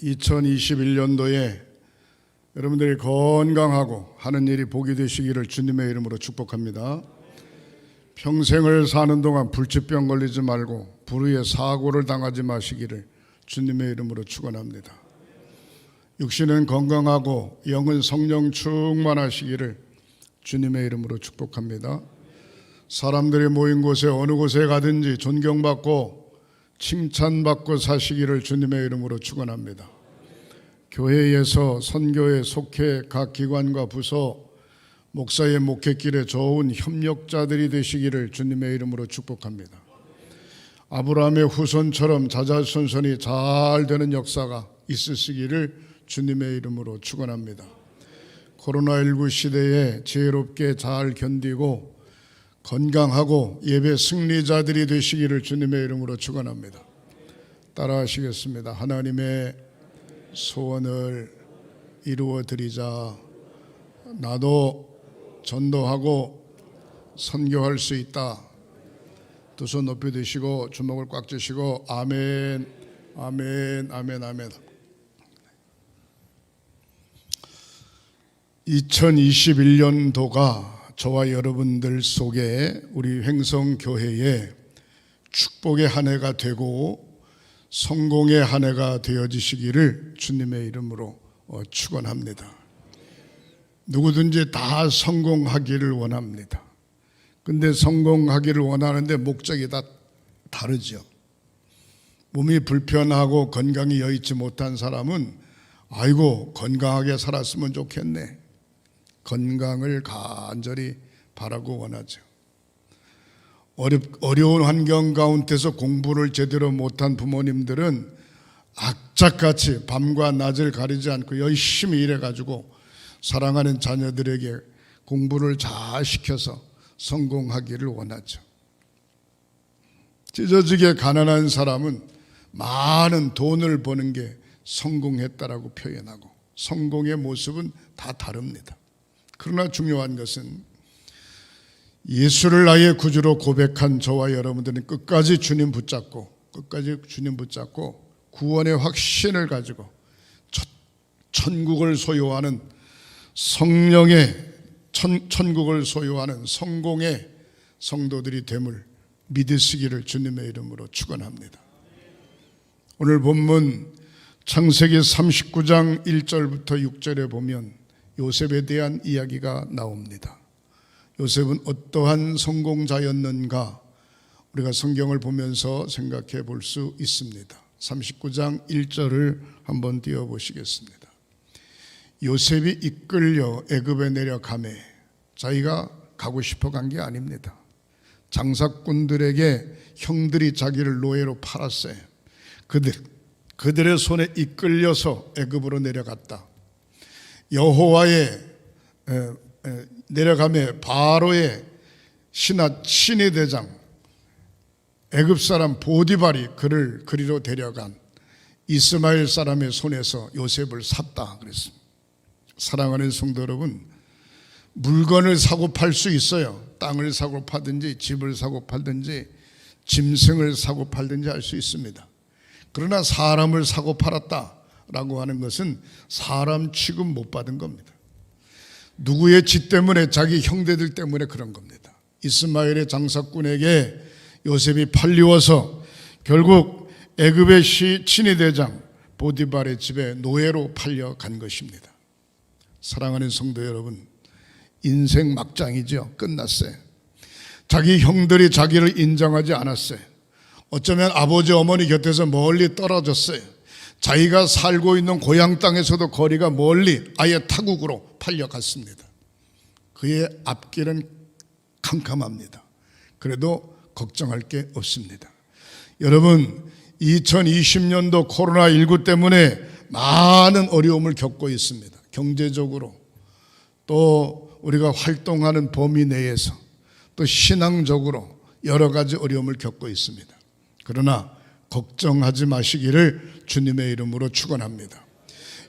(2021년도에) 여러분들이 건강하고 하는 일이 복이 되시기를 주님의 이름으로 축복합니다. 평생을 사는 동안 불치병 걸리지 말고 불의의 사고를 당하지 마시기를 주님의 이름으로 축원합니다. 육신은 건강하고 영은 성령 충만하시기를 주님의 이름으로 축복합니다. 사람들이 모인 곳에 어느 곳에 가든지 존경받고 칭찬받고 사시기를 주님의 이름으로 축원합니다. 교회에서 선교에 속해 각 기관과 부서 목사의 목회길에 좋은 협력자들이 되시기를 주님의 이름으로 축복합니다. 아브라함의 후손처럼 자자손손이 잘 되는 역사가 있으시기를 주님의 이름으로 축원합니다. 코로나19 시대에 지혜롭게 잘 견디고 건강하고 예배 승리자들이 되시기를 주님의 이름으로 축원합니다. 따라하시겠습니다. 하나님의 소원을 이루어 드리자. 나도 전도하고 선교할 수 있다. 두 손 높이 드시고 주먹을 꽉 쥐시고 아멘, 아멘, 아멘, 아멘. 2021년도가 저와 여러분들 속에 우리 횡성교회에 축복의 한 해가 되고 성공의 한 해가 되어지시기를 주님의 이름으로 축원합니다. 누구든지 다 성공하기를 원합니다. 근데 성공하기를 원하는데 목적이 다 다르죠. 몸이 불편하고 건강이 여의치 못한 사람은 아이고 건강하게 살았으면 좋겠네. 건강을 간절히 바라고 원하죠. 어려운 환경 가운데서 공부를 제대로 못한 부모님들은 악착같이 밤과 낮을 가리지 않고 열심히 일해가지고 사랑하는 자녀들에게 공부를 잘 시켜서 성공하기를 원하죠. 찢어지게 가난한 사람은 많은 돈을 버는 게 성공했다라고 표현하고 성공의 모습은 다 다릅니다. 그러나 중요한 것은 예수를 나의 구주로 고백한 저와 여러분들은 끝까지 주님 붙잡고 구원의 확신을 가지고 천국을 소유하는 성령의 천국을 소유하는 성공의 성도들이 됨을 믿으시기를 주님의 이름으로 축원합니다. 오늘 본문 창세기 39장 1절부터 6절에 보면 요셉에 대한 이야기가 나옵니다. 요셉은 어떠한 성공자였는가 우리가 성경을 보면서 생각해 볼 수 있습니다. 39장 1절을 한번 띄워보시겠습니다. 요셉이 이끌려 애굽에 내려가매 자기가 가고 싶어 간 게 아닙니다. 장사꾼들에게 형들이 자기를 노예로 팔았어요. 그들의 손에 이끌려서 애굽으로 내려갔다. 여호와의 내려가매 바로의 신하 대장 애굽 사람 보디발이 그를 그리로 데려간 이스마엘 사람의 손에서 요셉을 샀다 그랬습니다. 사랑하는 성도 여러분, 물건을 사고 팔 수 있어요. 땅을 사고 팔든지 집을 사고 팔든지 짐승을 사고 팔든지 할 수 있습니다. 그러나 사람을 사고 팔았다라고 하는 것은 사람 취급 못 받은 겁니다. 누구의 짓 때문에, 자기 형제들 때문에 그런 겁니다. 이스마엘의 장사꾼에게 요셉이 팔리워서 결국 애굽의 친위 대장 보디발의 집에 노예로 팔려간 것입니다. 사랑하는 성도 여러분, 인생 막장이죠. 끝났어요. 자기 형들이 자기를 인정하지 않았어요. 어쩌면 아버지 어머니 곁에서 멀리 떨어졌어요. 자기가 살고 있는 고향 땅에서도 거리가 멀리 아예 타국으로 팔려갔습니다. 그의 앞길은 캄캄합니다. 그래도 걱정할 게 없습니다. 여러분, 2020년도 코로나19 때문에 많은 어려움을 겪고 있습니다. 경제적으로, 또 우리가 활동하는 범위 내에서, 또 신앙적으로 여러 가지 어려움을 겪고 있습니다. 그러나 걱정하지 마시기를 주님의 이름으로 축원합니다.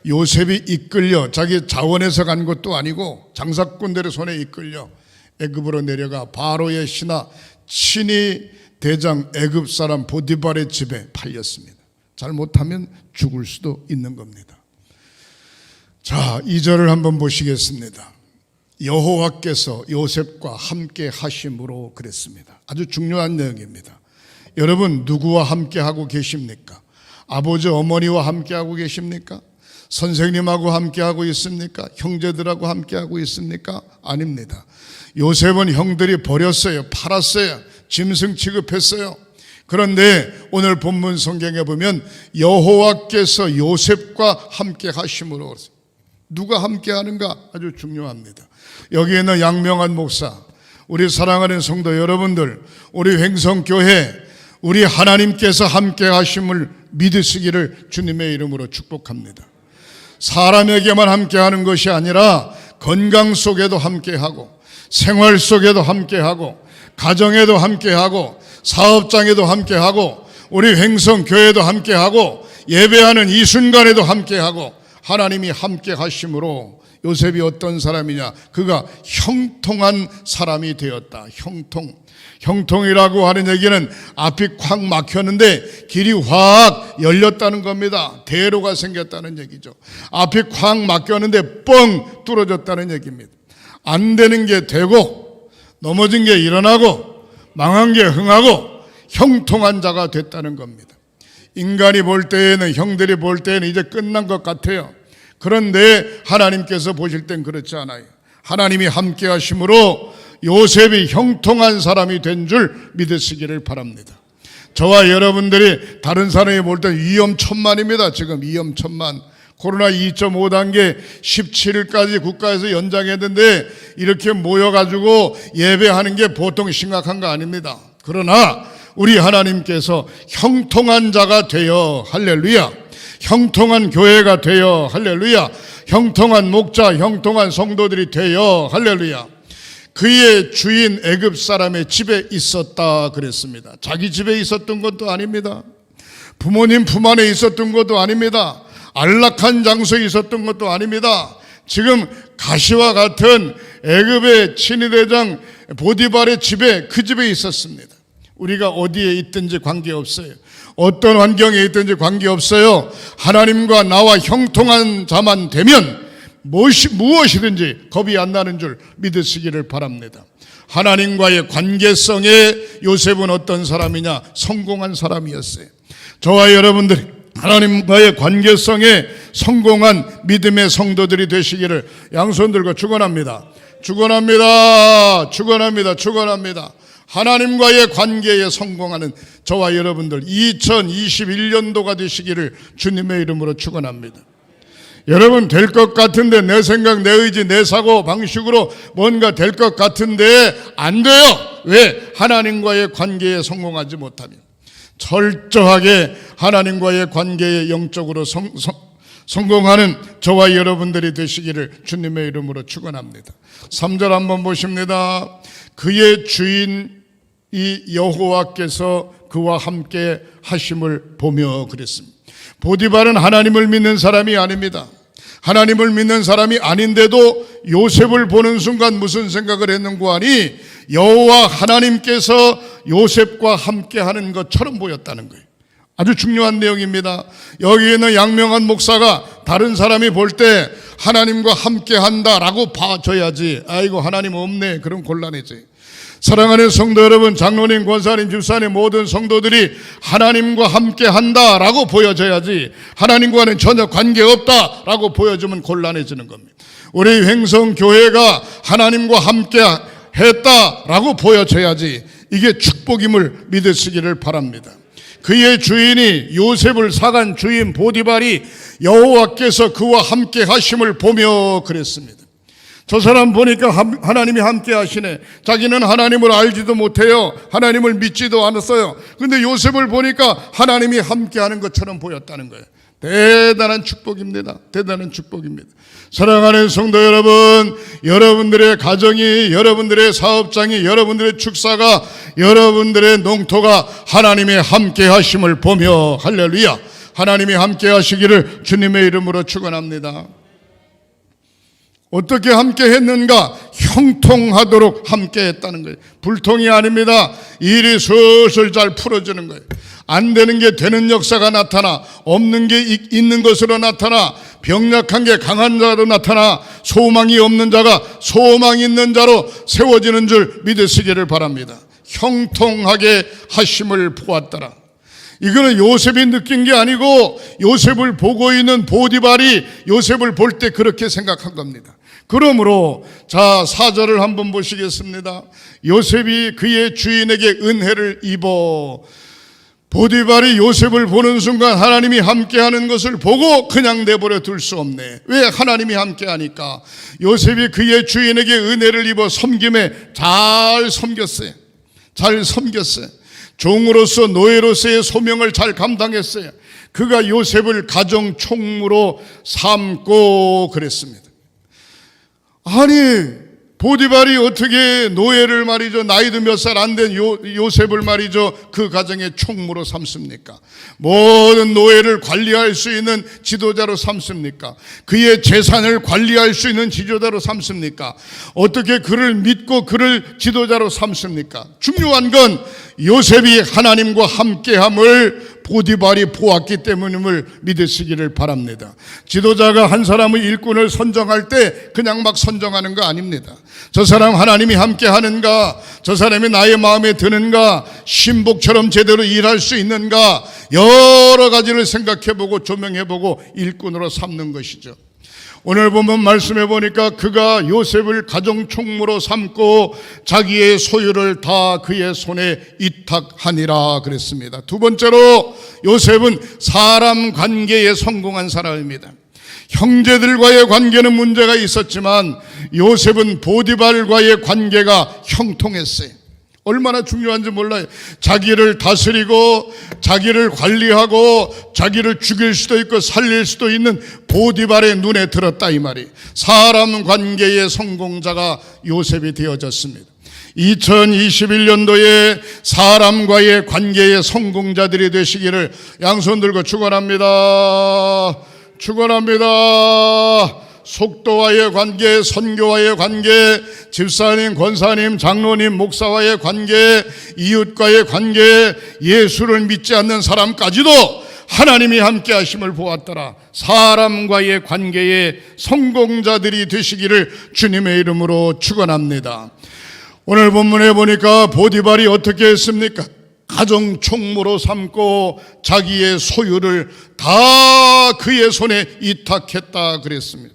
요셉이 이끌려 자기 자원에서 간 것도 아니고 장사꾼들의 손에 이끌려 애굽으로 내려가 바로의 신하 친위 대장 애굽 사람 보디발의 집에 팔렸습니다. 잘못하면 죽을 수도 있는 겁니다. 자, 2절을 한번 보시겠습니다. 여호와께서 요셉과 함께 하심으로 그랬습니다. 아주 중요한 내용입니다. 여러분, 누구와 함께 하고 계십니까? 아버지 어머니와 함께 하고 계십니까? 선생님하고 함께 하고 있습니까? 형제들하고 함께 하고 있습니까? 아닙니다. 요셉은 형들이 버렸어요. 팔았어요. 짐승 취급했어요. 그런데 오늘 본문 성경에 보면 여호와께서 요셉과 함께 하심으로, 누가 함께 하는가 아주 중요합니다. 여기에 있는 양명한 목사, 우리 사랑하는 성도 여러분들, 우리 횡성교회, 우리 하나님께서 함께 하심을 믿으시기를 주님의 이름으로 축복합니다. 사람에게만 함께 하는 것이 아니라 건강 속에도 함께 하고, 생활 속에도 함께 하고, 가정에도 함께 하고, 사업장에도 함께 하고, 우리 횡성교회도 함께 하고, 예배하는 이 순간에도 함께 하고, 하나님이 함께 하심으로 요셉이 어떤 사람이냐? 그가 형통한 사람이 되었다. 형통이라고 하는 얘기는 앞이 콱 막혔는데 길이 확 열렸다는 겁니다. 대로가 생겼다는 얘기죠. 앞이 콱 막혔는데 뻥 뚫어졌다는 얘기입니다. 안 되는 게 되고, 넘어진 게 일어나고, 망한 게 흥하고, 형통한 자가 됐다는 겁니다. 인간이 볼 때에는, 형들이 볼 때에는 이제 끝난 것 같아요. 그런데 하나님께서 보실 땐 그렇지 않아요. 하나님이 함께 하심으로 요셉이 형통한 사람이 된 줄 믿으시기를 바랍니다. 저와 여러분들이 다른 사람이 볼 때 위험천만입니다. 지금 위험천만. 코로나 2.5단계 17일까지 국가에서 연장했는데 이렇게 모여가지고 예배하는 게 보통 심각한 거 아닙니다. 그러나 우리 하나님께서 형통한 자가 되어, 할렐루야, 형통한 교회가 되어, 할렐루야, 형통한 목자, 형통한 성도들이 되어, 할렐루야, 그의 주인 애굽 사람의 집에 있었다 그랬습니다. 자기 집에 있었던 것도 아닙니다. 부모님 품 안에 있었던 것도 아닙니다. 안락한 장소에 있었던 것도 아닙니다. 지금 가시와 같은 애굽의 친위대장 보디발의 집에, 그 집에 있었습니다. 우리가 어디에 있든지 관계없어요. 어떤 환경에 있든지 관계없어요. 하나님과 나와 형통한 자만 되면 무엇이든지 겁이 안 나는 줄 믿으시기를 바랍니다. 하나님과의 관계성에 요셉은 어떤 사람이냐? 성공한 사람이었어요. 저와 여러분들이 하나님과의 관계성에 성공한 믿음의 성도들이 되시기를 양손 들고 축원합니다. 축원합니다. 축원합니다. 축원합니다. 하나님과의 관계에 성공하는 저와 여러분들 2021년도가 되시기를 주님의 이름으로 축원합니다. 여러분, 될 것 같은데, 내 생각, 내 의지, 내 사고 방식으로 뭔가 될 것 같은데 안 돼요. 왜? 하나님과의 관계에 성공하지 못하면. 철저하게 하나님과의 관계에 영적으로 성공하는 저와 여러분들이 되시기를 주님의 이름으로 축원합니다. 3절 한번 보십니다. 그의 주인 이 여호와께서 그와 함께 하심을 보며 그랬습니다. 보디발은 하나님을 믿는 사람이 아닙니다. 하나님을 믿는 사람이 아닌데도 요셉을 보는 순간 무슨 생각을 했는고 하니 여호와 하나님께서 요셉과 함께 하는 것처럼 보였다는 거예요. 아주 중요한 내용입니다. 여기에는 양명한 목사가 다른 사람이 볼 때 하나님과 함께 한다라고 봐줘야지, 아이고 하나님 없네, 그럼 곤란해져요. 사랑하는 성도 여러분, 장로님, 권사님, 집사님, 모든 성도들이 하나님과 함께 한다라고 보여줘야지, 하나님과는 전혀 관계없다라고 보여주면 곤란해지는 겁니다. 우리 횡성교회가 하나님과 함께 했다라고 보여줘야지 이게 축복임을 믿으시기를 바랍니다. 그의 주인이 요셉을 사간 주인 보디발이 여호와께서 그와 함께 하심을 보며 그랬습니다. 저 사람 보니까 하나님이 함께 하시네. 자기는 하나님을 알지도 못해요. 하나님을 믿지도 않았어요. 근데 요셉을 보니까 하나님이 함께 하는 것처럼 보였다는 거예요. 대단한 축복입니다. 대단한 축복입니다. 사랑하는 성도 여러분, 여러분들의 가정이, 여러분들의 사업장이, 여러분들의 축사가, 여러분들의 농토가 하나님의 함께 하심을 보며, 할렐루야, 하나님이 함께 하시기를 주님의 이름으로 축원합니다. 어떻게 함께 했는가? 형통하도록 함께 했다는 거예요. 불통이 아닙니다. 일이 슬슬 잘 풀어지는 거예요. 안 되는 게 되는 역사가 나타나, 없는 게 있는 것으로 나타나, 병약한 게 강한 자로 나타나, 소망이 없는 자가 소망 있는 자로 세워지는 줄 믿으시기를 바랍니다. 형통하게 하심을 보았더라. 이거는 요셉이 느낀 게 아니고 요셉을 보고 있는 보디발이 요셉을 볼 때 그렇게 생각한 겁니다. 그러므로 자 4절을 한번 보시겠습니다. 요셉이 그의 주인에게 은혜를 입어. 보디발이 요셉을 보는 순간 하나님이 함께하는 것을 보고 그냥 내버려 둘 수 없네. 왜? 하나님이 함께하니까. 요셉이 그의 주인에게 은혜를 입어 섬김에 잘 섬겼어요. 잘 섬겼어요. 종으로서 노예로서의 소명을 잘 감당했어요. 그가 요셉을 가정 총무로 삼고 그랬습니다. 아니 보디발이 어떻게 노예를 말이죠, 나이도 몇 살 안 된 요셉을 말이죠, 그 가정의 총무로 삼습니까? 모든 노예를 관리할 수 있는 지도자로 삼습니까? 그의 재산을 관리할 수 있는 지도자로 삼습니까? 어떻게 그를 믿고 그를 지도자로 삼습니까? 중요한 건 요셉이 하나님과 함께함을 보디발이 보았기 때문임을 믿으시기를 바랍니다. 지도자가 한 사람의 일꾼을 선정할 때 그냥 막 선정하는 거 아닙니다. 저 사람 하나님이 함께 하는가, 저 사람이 나의 마음에 드는가, 신복처럼 제대로 일할 수 있는가, 여러 가지를 생각해보고 조명해보고 일꾼으로 삼는 것이죠. 오늘 보면 말씀해 보니까 그가 요셉을 가정 총무로 삼고 자기의 소유를 다 그의 손에 이탁하니라 그랬습니다. 두 번째로 요셉은 사람 관계에 성공한 사람입니다. 형제들과의 관계는 문제가 있었지만 요셉은 보디발과의 관계가 형통했어요. 얼마나 중요한지 몰라요. 자기를 다스리고 자기를 관리하고 자기를 죽일 수도 있고 살릴 수도 있는 보디발의 눈에 들었다 이 말이. 사람 관계의 성공자가 요셉이 되어졌습니다. 2021년도에 사람과의 관계의 성공자들이 되시기를 양손 들고 축원합니다. 축원합니다. 속도와의 관계, 선교와의 관계, 집사님, 권사님, 장로님, 목사와의 관계, 이웃과의 관계, 예수를 믿지 않는 사람까지도 하나님이 함께 하심을 보았더라. 사람과의 관계의 성공자들이 되시기를 주님의 이름으로 축원합니다. 오늘 본문에 보니까 보디발이 어떻게 했습니까? 가정 총무로 삼고 자기의 소유를 다 그의 손에 이탁했다 그랬습니다.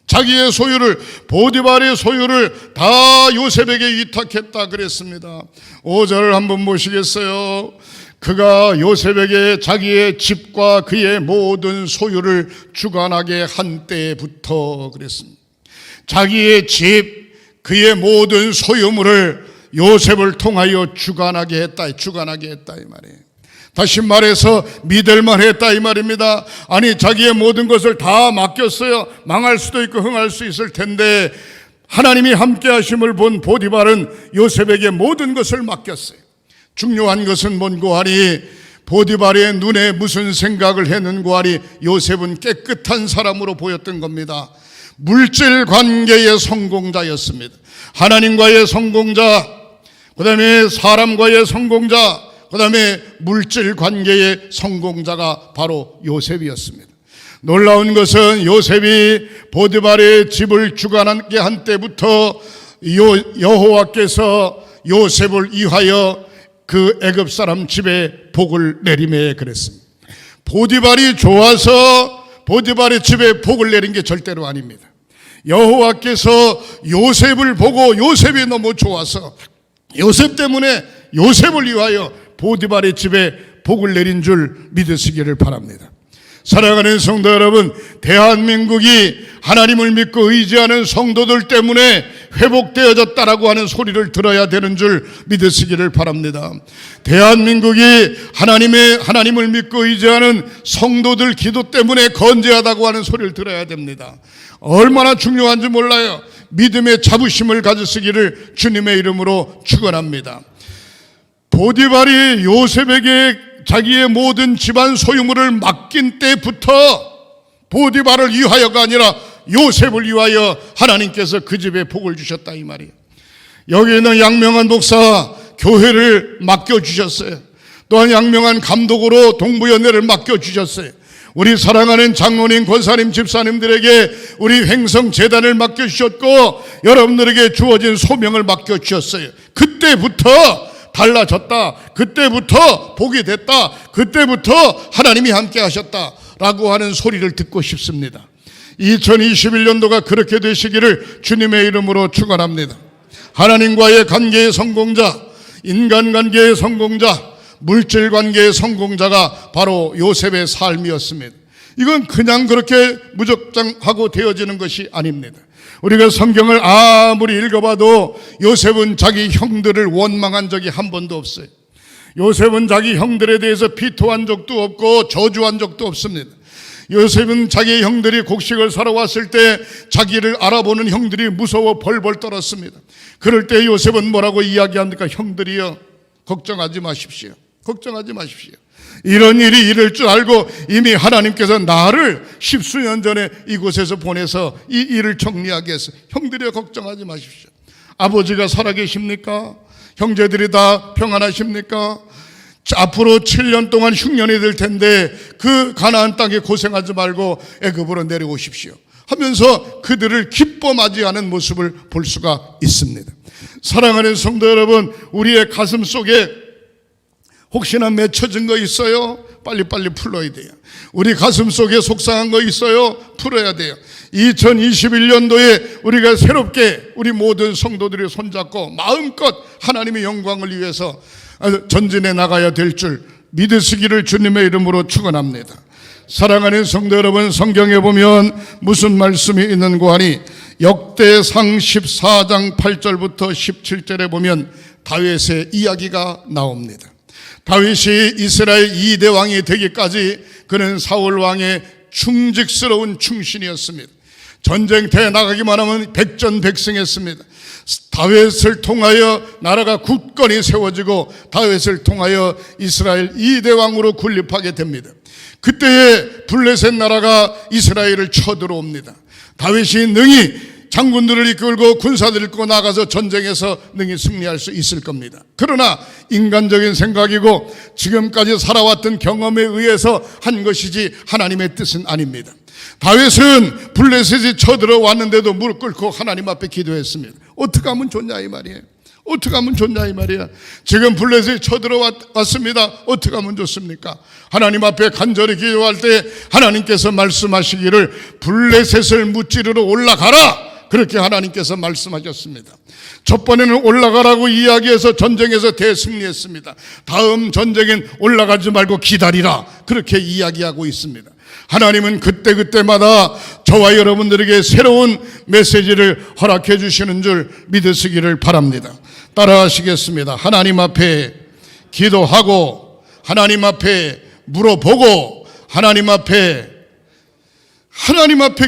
자기의 소유를, 보디발의 소유를 다 요셉에게 위탁했다 그랬습니다. 5절을 한번 보시겠어요? 그가 요셉에게 자기의 집과 그의 모든 소유를 주관하게 한 때부터 그랬습니다. 자기의 집, 그의 모든 소유물을 요셉을 통하여 주관하게 했다 이 말이에요. 다시 말해서 믿을만 했다 이 말입니다. 아니 자기의 모든 것을 다 맡겼어요. 망할 수도 있고 흥할 수 있을 텐데 하나님이 함께 하심을 본 보디발은 요셉에게 모든 것을 맡겼어요. 중요한 것은 뭔고 하니 보디발의 눈에 무슨 생각을 했는고 하니 요셉은 깨끗한 사람으로 보였던 겁니다. 물질 관계의 성공자였습니다. 하나님과의 성공자, 그 다음에 사람과의 성공자, 그 다음에 물질 관계의 성공자가 바로 요셉이었습니다. 놀라운 것은 요셉이 보디발의 집을 주관하게 한 때부터 여호와께서 요셉을 위하여 그 애굽 사람 집에 복을 내리매 그랬습니다. 보디발이 좋아서 보디발의 집에 복을 내린 게 절대로 아닙니다. 여호와께서 요셉을 보고 요셉이 너무 좋아서 요셉 때문에 요셉을 위하여 보디발의 집에 복을 내린 줄 믿으시기를 바랍니다. 사랑하는 성도 여러분, 대한민국이 하나님을 믿고 의지하는 성도들 때문에 회복되어졌다라고 하는 소리를 들어야 되는 줄 믿으시기를 바랍니다. 대한민국이 하나님을 믿고 의지하는 성도들 기도 때문에 건재하다고 하는 소리를 들어야 됩니다. 얼마나 중요한지 몰라요. 믿음의 자부심을 가지시기를 주님의 이름으로 축원합니다. 보디발이 요셉에게 자기의 모든 집안 소유물을 맡긴 때부터 보디발을 위하여가 아니라 요셉을 위하여 하나님께서 그 집에 복을 주셨다 이 말이에요. 여기 있는 양명한 목사 교회를 맡겨주셨어요. 또한 양명한 감독으로 동부연회를 맡겨주셨어요. 우리 사랑하는 장로님, 권사님, 집사님들에게 우리 횡성재단을 맡겨주셨고 여러분들에게 주어진 소명을 맡겨주셨어요. 그때부터 달라졌다, 그때부터 복이 됐다, 그때부터 하나님이 함께 하셨다라고 하는 소리를 듣고 싶습니다. 2021년도가 그렇게 되시기를 주님의 이름으로 축원합니다. 하나님과의 관계의 성공자, 인간관계의 성공자, 물질관계의 성공자가 바로 요셉의 삶이었습니다. 이건 그냥 그렇게 무적장하고 되어지는 것이 아닙니다. 우리가 성경을 아무리 읽어봐도 요셉은 자기 형들을 원망한 적이 한 번도 없어요. 요셉은 자기 형들에 대해서 비토한 적도 없고 저주한 적도 없습니다. 요셉은 자기 형들이 곡식을 사러 왔을 때 자기를 알아보는 형들이 무서워 벌벌 떨었습니다. 그럴 때 요셉은 뭐라고 이야기합니까? 형들이여, 걱정하지 마십시오. 걱정하지 마십시오. 이런 일이 이럴 줄 알고 이미 하나님께서 나를 십수년 전에 이곳에서 보내서 이 일을 정리하게 했어요. 형들이여, 걱정하지 마십시오. 아버지가 살아계십니까? 형제들이 다 평안하십니까? 앞으로 7년 동안 흉년이 될 텐데 그 가나안 땅에 고생하지 말고 애굽으로 내려오십시오 하면서 그들을 기뻐 맞이하는 모습을 볼 수가 있습니다. 사랑하는 성도 여러분, 우리의 가슴 속에 혹시나 맺혀진 거 있어요? 빨리빨리 풀어야 돼요. 우리 가슴 속에 속상한 거 있어요? 풀어야 돼요. 2021년도에 우리가 새롭게 우리 모든 성도들이 손잡고 마음껏 하나님의 영광을 위해서 전진해 나가야 될 줄 믿으시기를 주님의 이름으로 축원합니다. 사랑하는 성도 여러분, 성경에 보면 무슨 말씀이 있는고 하니 역대상 14장 8절부터 17절에 보면 다윗의 이야기가 나옵니다. 다윗이 이스라엘 2대 왕이 되기까지 그는 사울 왕의 충직스러운 충신이었습니다. 전쟁터에 나가기만 하면 백전백승했습니다. 다윗을 통하여 나라가 굳건히 세워지고 다윗을 통하여 이스라엘 2대 왕으로 군립하게 됩니다. 그때에 블레셋 나라가 이스라엘을 쳐들어옵니다. 다윗이 능히 장군들을 이끌고 군사들을 이끌고 나가서 전쟁에서 능히 승리할 수 있을 겁니다. 그러나 인간적인 생각이고 지금까지 살아왔던 경험에 의해서 한 것이지 하나님의 뜻은 아닙니다. 다윗은 블레셋이 쳐들어왔는데도 무릎 꿇고 하나님 앞에 기도했습니다. 어떻게 하면 좋냐 이 말이에요. 어떻게 하면 좋냐 이 말이야. 지금 블레셋이 쳐들어왔습니다. 어떻게 하면 좋습니까? 하나님 앞에 간절히 기도할 때 하나님께서 말씀하시기를 블레셋을 무찌르러 올라가라, 그렇게 하나님께서 말씀하셨습니다. 첫 번에는 올라가라고 이야기해서 전쟁에서 대승리했습니다. 다음 전쟁엔 올라가지 말고 기다리라, 그렇게 이야기하고 있습니다. 하나님은 그때그때마다 저와 여러분들에게 새로운 메시지를 허락해 주시는 줄 믿으시기를 바랍니다. 따라하시겠습니다. 하나님 앞에 기도하고 하나님 앞에 물어보고 하나님 앞에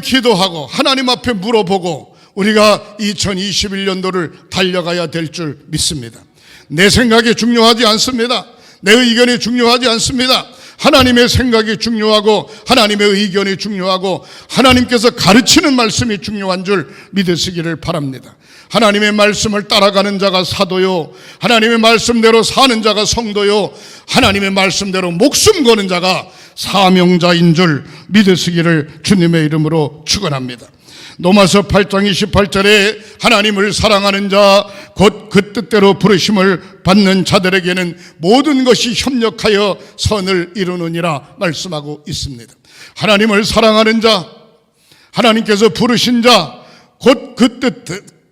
기도하고 하나님 앞에 물어보고 우리가 2021년도를 달려가야 될 줄 믿습니다. 내 생각이 중요하지 않습니다. 내 의견이 중요하지 않습니다. 하나님의 생각이 중요하고 하나님의 의견이 중요하고 하나님께서 가르치는 말씀이 중요한 줄 믿으시기를 바랍니다. 하나님의 말씀을 따라가는 자가 사도요, 하나님의 말씀대로 사는 자가 성도요, 하나님의 말씀대로 목숨 거는 자가 사명자인 줄 믿으시기를 주님의 이름으로 축원합니다. 로마서 8장 28절에 하나님을 사랑하는 자 곧 그 뜻대로 부르심을 받는 자들에게는 모든 것이 협력하여 선을 이루느니라 말씀하고 있습니다. 하나님을 사랑하는 자, 하나님께서 부르신 자, 곧 그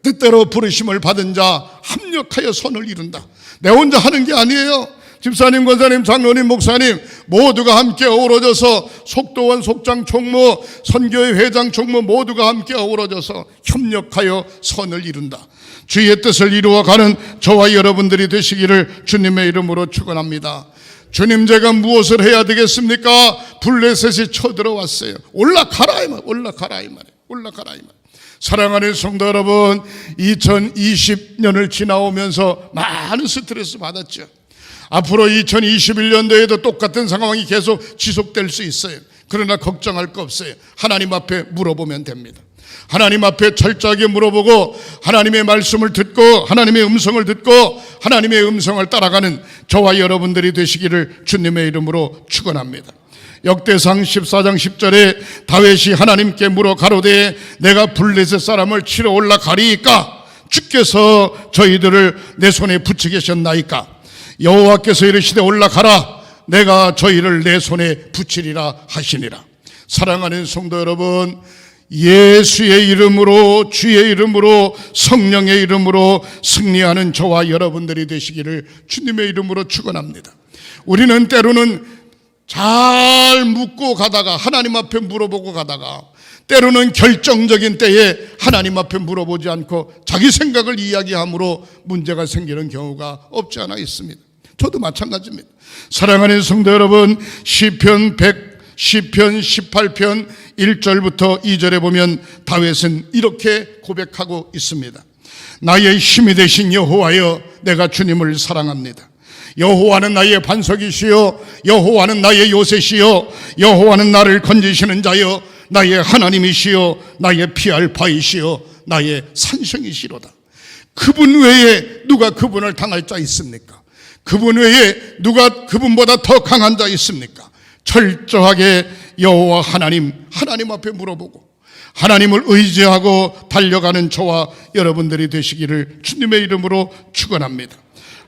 뜻대로 부르심을 받은 자 합력하여 선을 이룬다. 내 혼자 하는 게 아니에요. 집사님, 권사님, 장로님, 목사님 모두가 함께 어우러져서 속도원, 속장, 총무, 선교회 회장, 총무 모두가 함께 어우러져서 협력하여 선을 이룬다. 주의 뜻을 이루어가는 저와 여러분들이 되시기를 주님의 이름으로 축원합니다. 주님, 제가 무엇을 해야 되겠습니까? 블레셋이 쳐들어왔어요. 올라가라 이 말, 올라가라 이 말이에요. 올라가라 이 말. 사랑하는 성도 여러분, 2020년을 지나오면서 많은 스트레스 받았죠. 앞으로 2021년도에도 똑같은 상황이 계속 지속될 수 있어요. 그러나 걱정할 거 없어요. 하나님 앞에 물어보면 됩니다. 하나님 앞에 철저하게 물어보고 하나님의 말씀을 듣고 하나님의 음성을 듣고 하나님의 음성을 따라가는 저와 여러분들이 되시기를 주님의 이름으로 축원합니다. 역대상 14장 10절에 다윗이 하나님께 물어 가로되 내가 블레셋 사람을 치러 올라가리이까 주께서 저희들을 내 손에 붙이겠셨나이까 여호와께서 이르시되 올라가라 내가 저희를 내 손에 붙이리라 하시니라. 사랑하는 성도 여러분, 예수의 이름으로 주의 이름으로 성령의 이름으로 승리하는 저와 여러분들이 되시기를 주님의 이름으로 축원합니다. 우리는 때로는 잘 묻고 가다가 하나님 앞에 물어보고 가다가 때로는 결정적인 때에 하나님 앞에 물어보지 않고 자기 생각을 이야기함으로 문제가 생기는 경우가 없지 않아 있습니다. 저도 마찬가지입니다. 사랑하는 성도 여러분, 시편 18편 1절부터 2절에 보면 다윗은 이렇게 고백하고 있습니다. 나의 힘이 되신 여호와여, 내가 주님을 사랑합니다. 여호와는 나의 반석이시요 여호와는 나의 요새시요 여호와는 나를 건지시는 자여 나의 하나님이시요 나의 피할 바이시요 나의 산성이시로다. 그분 외에 누가 그분을 당할 자 있습니까? 그분 외에 누가 그분보다 더 강한 자 있습니까? 철저하게 여호와 하나님 앞에 물어보고 하나님을 의지하고 달려가는 저와 여러분들이 되시기를 주님의 이름으로 축원합니다.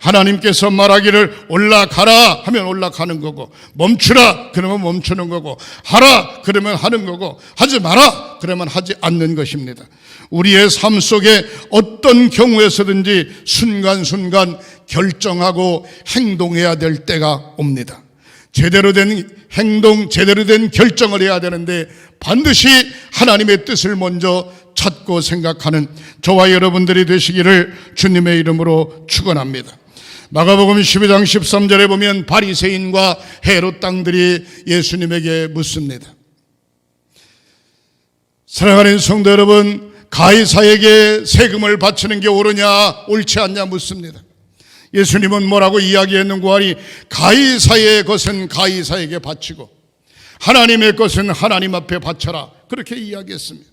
하나님께서 말하기를 올라가라 하면 올라가는 거고, 멈추라 그러면 멈추는 거고, 하라 그러면 하는 거고, 하지 마라 그러면 하지 않는 것입니다. 우리의 삶 속에 어떤 경우에서든지 순간순간 결정하고 행동해야 될 때가 옵니다. 제대로 된 행동, 제대로 된 결정을 해야 되는데 반드시 하나님의 뜻을 먼저 찾고 생각하는 저와 여러분들이 되시기를 주님의 이름으로 축원합니다. 마가복음 12장 13절에 보면 바리새인과 헤롯 당들이 예수님에게 묻습니다. 사랑하는 성도 여러분, 가이사에게 세금을 바치는 게 옳으냐 옳지 않냐 묻습니다. 예수님은 뭐라고 이야기했는고 하니 가이사의 것은 가이사에게 바치고 하나님의 것은 하나님 앞에 바쳐라, 그렇게 이야기했습니다.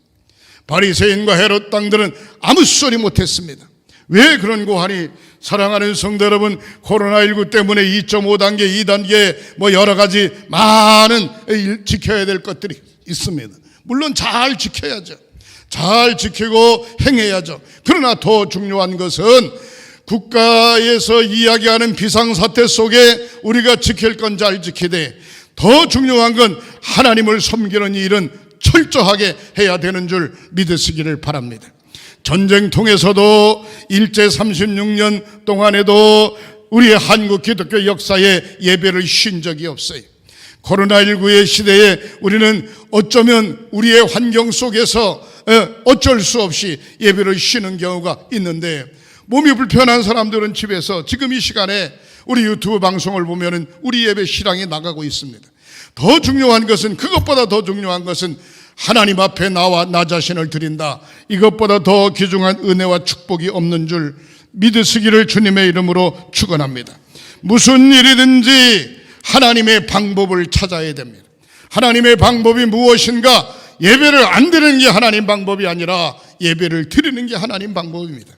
바리새인과 헤롯 당들은 아무 소리 못했습니다. 왜 그런고 하니, 사랑하는 성도 여러분, 코로나19 때문에 2.5단계, 2단계 뭐 여러 가지 많은 지켜야 될 것들이 있습니다. 물론 잘 지켜야죠. 잘 지키고 행해야죠. 그러나 더 중요한 것은 국가에서 이야기하는 비상사태 속에 우리가 지킬 건 잘 지키되, 더 중요한 건 하나님을 섬기는 일은 철저하게 해야 되는 줄 믿으시기를 바랍니다. 전쟁통에서도 일제 36년 동안에도 우리의 한국 기독교 역사에 예배를 쉰 적이 없어요. 코로나19의 시대에 우리는 어쩌면 우리의 환경 속에서 어쩔 수 없이 예배를 쉬는 경우가 있는데, 몸이 불편한 사람들은 집에서 지금 이 시간에 우리 유튜브 방송을 보면은 우리 예배 실황이 나가고 있습니다. 더 중요한 것은, 그것보다 더 중요한 것은 하나님 앞에 나와 나 자신을 드린다. 이것보다 더 귀중한 은혜와 축복이 없는 줄 믿으시기를 주님의 이름으로 축원합니다. 무슨 일이든지 하나님의 방법을 찾아야 됩니다. 하나님의 방법이 무엇인가? 예배를 안 드리는 게 하나님 방법이 아니라 예배를 드리는 게 하나님 방법입니다.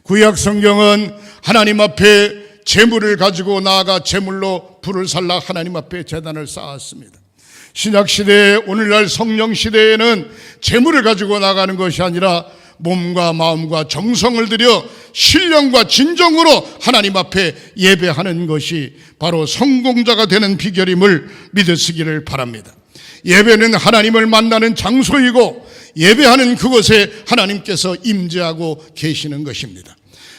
구약 성경은 하나님 앞에 제물을 가지고 나아가 제물로 불을 살라 하나님 앞에 제단을 쌓았습니다. 신약시대에, 오늘날 성령시대에는 제물을 가지고 나가는 것이 아니라 몸과 마음과 정성을 들여 신령과 진정으로 하나님 앞에 예배하는 것이 바로 성공자가 되는 비결임을 믿으시기를 바랍니다. 예배는 하나님을 만나는 장소이고 예배하는 그곳에 하나님께서 임재하고 계시는 것입니다.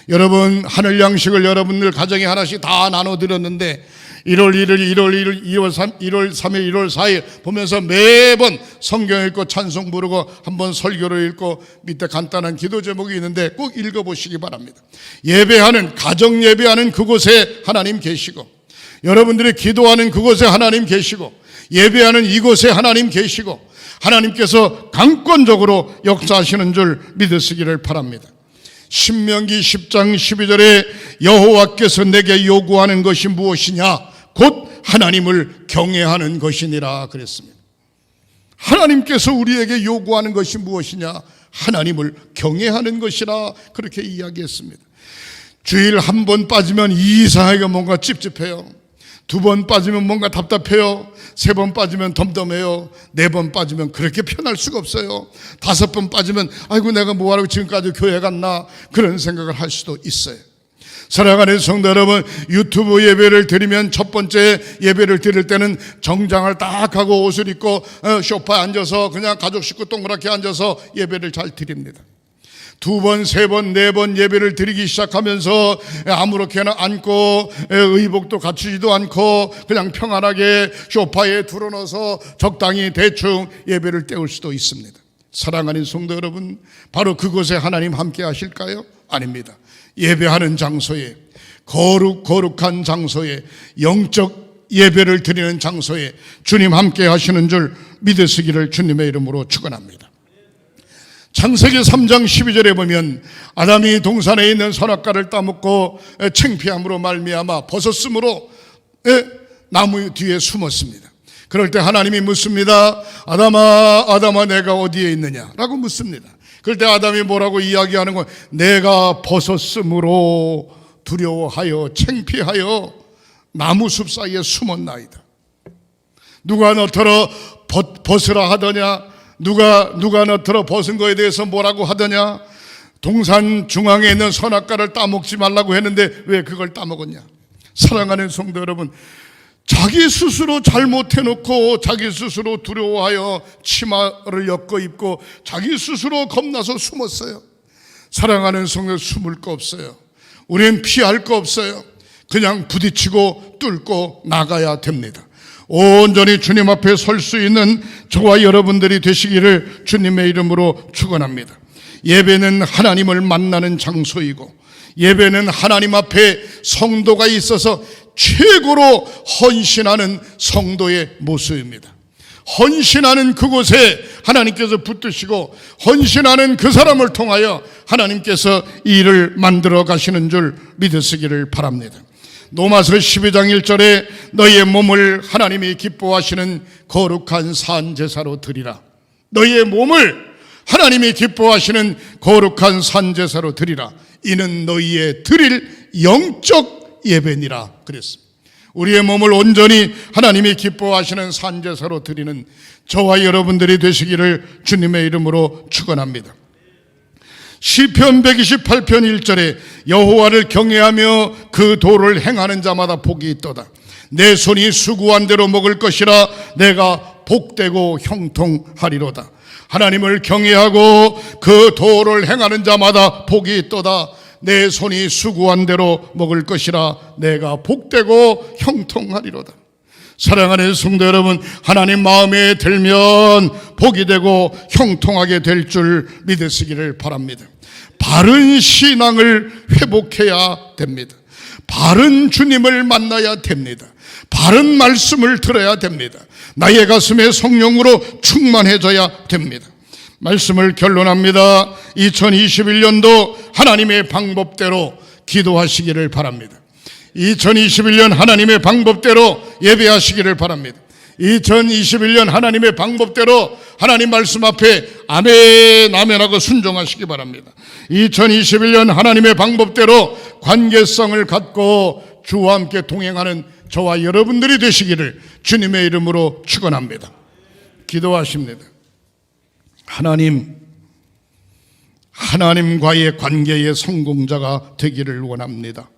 여러분, 하늘 양식을 여러분들 가정에 하나씩 다 나눠드렸는데 1월 1일, 1월 1일, 2월 3일, 1월 3일, 1월 4일 보면서 매번 성경 읽고 찬송 부르고 한번 설교를 읽고 밑에 간단한 기도 제목이 있는데 꼭 읽어보시기 바랍니다. 예배하는, 가정 예배하는 그곳에 하나님 계시고, 여러분들이 기도하는 그곳에 하나님 계시고, 예배하는 이곳에 하나님 계시고, 하나님께서 강권적으로 역사하시는 줄 믿으시기를 바랍니다. 신명기 10장 12절에 여호와께서 내게 요구하는 것이 무엇이냐? 곧 하나님을 경외하는 것이니라 그랬습니다. 하나님께서 우리에게 요구하는 것이 무엇이냐? 하나님을 경외하는 것이라 그렇게 이야기했습니다. 주일 한 번 빠지면 이상하게 뭔가 찝찝해요. 두 번 빠지면 뭔가 답답해요. 세 번 빠지면 덤덤해요. 네 번 빠지면 그렇게 편할 수가 없어요. 다섯 번 빠지면 아이고 내가 뭐하라고 지금까지 교회 갔나, 그런 생각을 할 수도 있어요. 사랑하는 성도 여러분, 유튜브 예배를 드리면 첫 번째 예배를 드릴 때는 정장을 딱 하고 옷을 입고 소파에 앉아서 그냥 가족 식구 동그랗게 앉아서 예배를 잘 드립니다. 두 번, 세 번, 네 번 예배를 드리기 시작하면서 아무렇게나 앉고 의복도 갖추지도 않고 그냥 평안하게 소파에 드러눠서 적당히 대충 예배를 때울 수도 있습니다. 사랑하는 성도 여러분, 바로 그곳에 하나님 함께 하실까요? 아닙니다. 예배하는 장소에, 거룩한 장소에, 영적 예배를 드리는 장소에 주님 함께 하시는 줄 믿으시기를 주님의 이름으로 축원합니다. 창세기 3장 12절에 보면 아담이 동산에 있는 선악과를 따먹고 창피함으로 말미암아 벗었으므로 나무 뒤에 숨었습니다. 그럴 때 하나님이 묻습니다. 아담아 내가 어디에 있느냐 라고 묻습니다. 그럴 때 아담이 뭐라고 이야기하는 건, 내가 벗었으므로 두려워하여 창피하여 나무숲 사이에 숨었나이다. 누가 너더러 벗으라 하더냐? 누가 너더러 벗은 거에 대해서 뭐라고 하더냐? 동산 중앙에 있는 선악과를 따먹지 말라고 했는데 왜 그걸 따먹었냐? 사랑하는 성도 여러분, 자기 스스로 잘못해놓고 자기 스스로 두려워하여 치마를 엮어 입고 자기 스스로 겁나서 숨었어요. 사랑하는 성도, 숨을 거 없어요. 우리는 피할 거 없어요. 그냥 부딪히고 뚫고 나가야 됩니다. 온전히 주님 앞에 설 수 있는 저와 여러분들이 되시기를 주님의 이름으로 축원합니다. 예배는 하나님을 만나는 장소이고, 예배는 하나님 앞에 성도가 있어서 최고로 헌신하는 성도의 모습입니다. 헌신하는 그곳에 하나님께서 붙드시고 헌신하는 그 사람을 통하여 하나님께서 이 일을 만들어 가시는 줄 믿으시기를 바랍니다. 로마서 12장 1절에 너희의 몸을 하나님이 기뻐하시는 거룩한 산 제사로 드리라. 너희의 몸을 하나님이 기뻐하시는 거룩한 산 제사로 드리라. 이는 너희의 드릴 영적 예배니라 그랬습니다. 우리의 몸을 온전히 하나님이 기뻐하시는 산 제사로 드리는 저와 여러분들이 되시기를 주님의 이름으로 축원합니다. 시편 128편 1절에 여호와를 경외하며 그 도를 행하는 자마다 복이 있도다. 내 손이 수고한 대로 먹을 것이라 내가 복되고 형통하리로다. 하나님을 경외하고 그 도를 행하는 자마다 복이 있도다. 내 손이 수고한 대로 먹을 것이라 내가 복되고 형통하리로다. 사랑하는 성도 여러분, 하나님 마음에 들면 복이 되고 형통하게 될 줄 믿으시기를 바랍니다. 바른 신앙을 회복해야 됩니다. 바른 주님을 만나야 됩니다. 바른 말씀을 들어야 됩니다. 나의 가슴에 성령으로 충만해져야 됩니다. 말씀을 결론합니다. 2021년도 하나님의 방법대로 기도하시기를 바랍니다. 2021년 하나님의 방법대로 예배하시기를 바랍니다. 2021년 하나님의 방법대로 하나님 말씀 앞에 아멘 아멘하고 순종하시기 바랍니다. 2021년 하나님의 방법대로 관계성을 갖고 주와 함께 동행하는 저와 여러분들이 되시기를 주님의 이름으로 축원합니다. 기도하십니다. 하나님과의 관계의 성공자가 되기를 원합니다.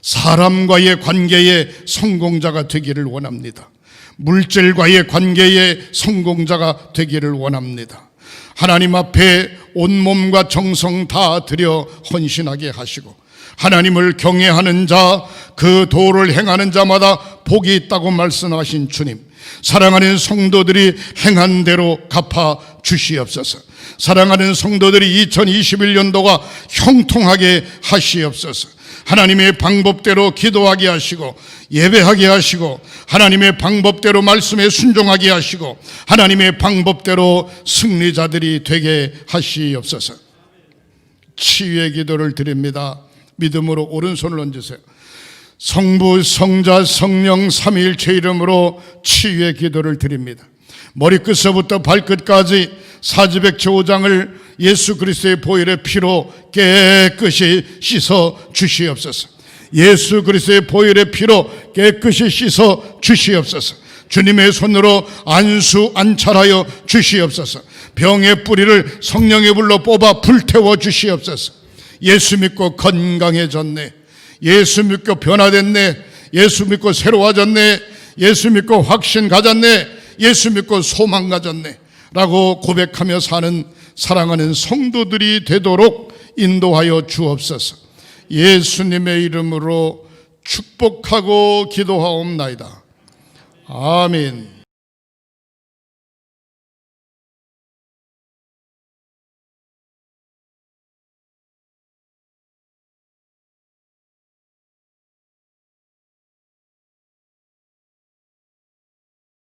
사람과의 관계의 성공자가 되기를 원합니다. 물질과의 관계의 성공자가 되기를 원합니다. 하나님 앞에 온몸과 정성 다 들여 헌신하게 하시고 하나님을 경외하는 자, 그 도를 행하는 자마다 복이 있다고 말씀하신 주님, 사랑하는 성도들이 행한 대로 갚아 주시옵소서. 사랑하는 성도들이 2021년도가 형통하게 하시옵소서. 하나님의 방법대로 기도하게 하시고 예배하게 하시고 하나님의 방법대로 말씀에 순종하게 하시고 하나님의 방법대로 승리자들이 되게 하시옵소서. 치유의 기도를 드립니다. 믿음으로 오른손을 얹으세요. 성부, 성자, 성령 삼위일체 이름으로 치유의 기도를 드립니다. 머리끝서부터 발끝까지 사지백체 5장을 예수 그리스도의 보혈의 피로 깨끗이 씻어 주시옵소서. 예수 그리스도의 보혈의 피로 깨끗이 씻어 주시옵소서. 주님의 손으로 안수 안찰하여 주시옵소서. 병의 뿌리를 성령의 불로 뽑아 불태워 주시옵소서. 예수 믿고 건강해졌네. 예수 믿고 변화됐네. 예수 믿고 새로워졌네. 예수 믿고 확신 가졌네. 예수 믿고 소망 가졌네 라고 고백하며 사는 사랑하는 성도들이 되도록 인도하여 주옵소서. 예수님의 이름으로 축복하고 기도하옵나이다. 아멘.